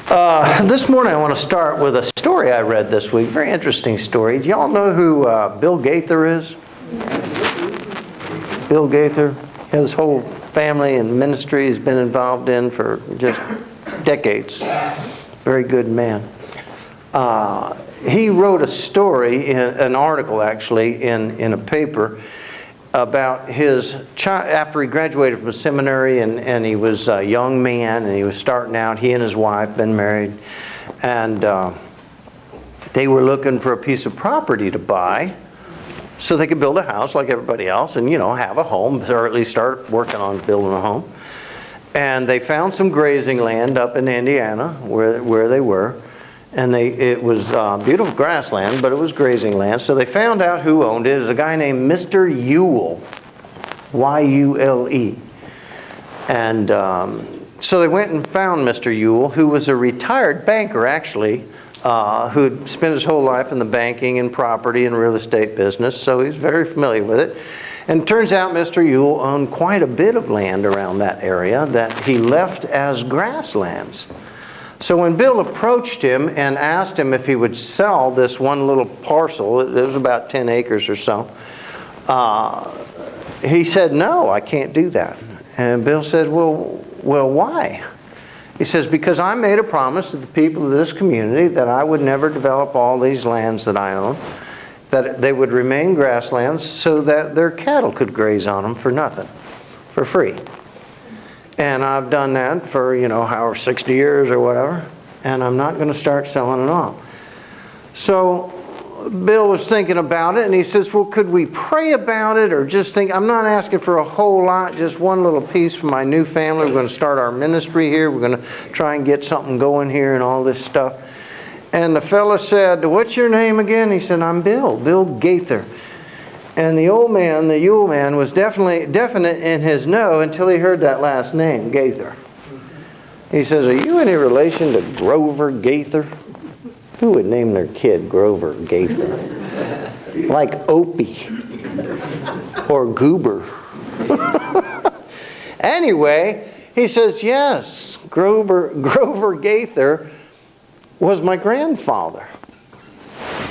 This morning I want to start with a story I read this week. Very interesting story. Do y'all know who Bill Gaither is? Bill Gaither. His whole family and ministry has been involved in for just decades. Very good man. He wrote a story, an article actually, in a paper about his child after he graduated from seminary, and he was a young man and he was starting out. He and his wife been married, and they were looking for a piece of property to buy so they could build a house like everybody else and, have a home, or at least start working on building a home. And they found some grazing land up in Indiana where they were. And it was beautiful grassland, but it was grazing land. So they found out who owned it. It was a guy named Mr. Yule, Y-U-L-E. And so they went and found Mr. Yule, who was a retired banker, actually, who'd spent his whole life in the banking and property and real estate business. So he's very familiar with it. And it turns out Mr. Yule owned quite a bit of land around that area that he left as grasslands. So when Bill approached him and asked him if he would sell this one little parcel, it was about 10 acres or so, he said, "No, I can't do that." And Bill said, well, why? He says, "Because I made a promise to the people of this community that I would never develop all these lands that I own, that they would remain grasslands so that their cattle could graze on them for nothing, for free. And I've done that for, however, 60 years or whatever, and I'm not going to start selling it off." So Bill was thinking about it, and he says, "Well, could we pray about it or just think, I'm not asking for a whole lot, just one little piece for my new family. We're going to start our ministry here. We're going to try and get something going here and all this stuff." And the fella said, "What's your name again?" He said, "I'm Bill Gaither." And the Yule man, was definite in his no until he heard that last name, Gaither. He says, "Are you any relation to Grover Gaither?" Who would name their kid Grover Gaither? Like Opie or Goober. Anyway, he says, "Yes, Grover Gaither was my grandfather."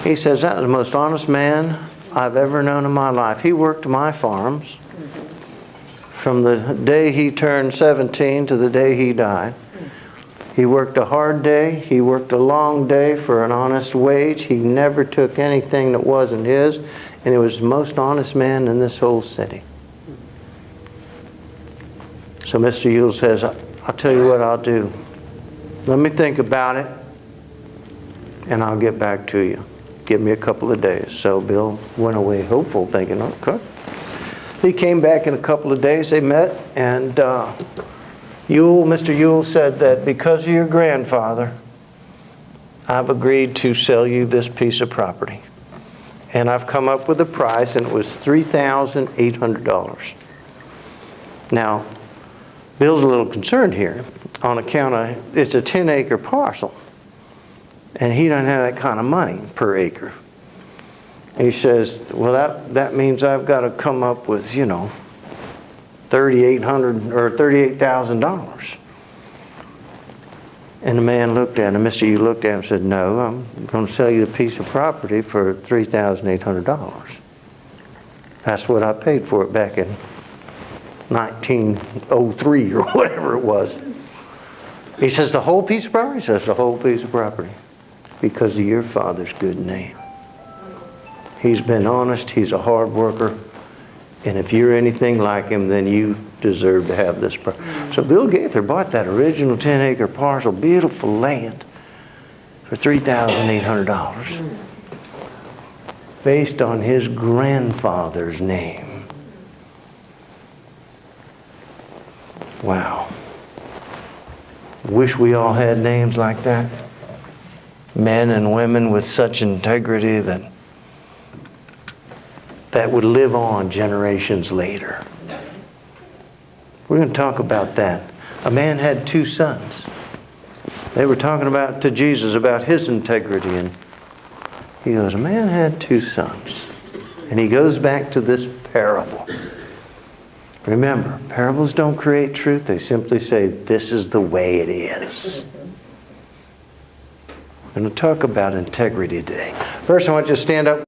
He says, "That was the most honest man I've ever known in my life. He worked my farms from the day he turned 17 to the day he died. He worked a hard day. He worked a long day for an honest wage. He never took anything that wasn't his, and he was the most honest man in this whole city." So Mr. Yule says, "I'll tell you what I'll do. Let me think about it, and I'll get back to you. Give me a couple of days." So Bill went away hopeful, thinking, okay. He came back in a couple of days. They met, and Mr. Yule said that because of your grandfather, I've agreed to sell you this piece of property. And I've come up with a price, and it was $3,800. Now, Bill's a little concerned here on account of it's a 10-acre parcel. And he doesn't have that kind of money per acre. He says, "Well, that means I've got to come up with, $3,800 or $38,000. And the man looked at him, Mr. Yule looked at him and said, "No, I'm going to sell you the piece of property for $3,800. That's what I paid for it back in 1903 or whatever it was." He says, "The whole piece of property?" He says, "The whole piece of property. Because of your father's good name. He's been honest. He's a hard worker. And if you're anything like him, then you deserve to have this property." So Bill Gaither bought that original 10-acre parcel, beautiful land, for $3,800. Based on his grandfather's name. Wow. Wish we all had names like that. Men and women with such integrity that would live on generations later. We're going to talk about that. A man had 2 sons. They were talking to Jesus about his integrity, and he goes, "A man had 2 sons." And he goes back to this parable. Remember, parables don't create truth. They simply say, this is the way it is. I'm going to talk about integrity today. First, I want you to stand up.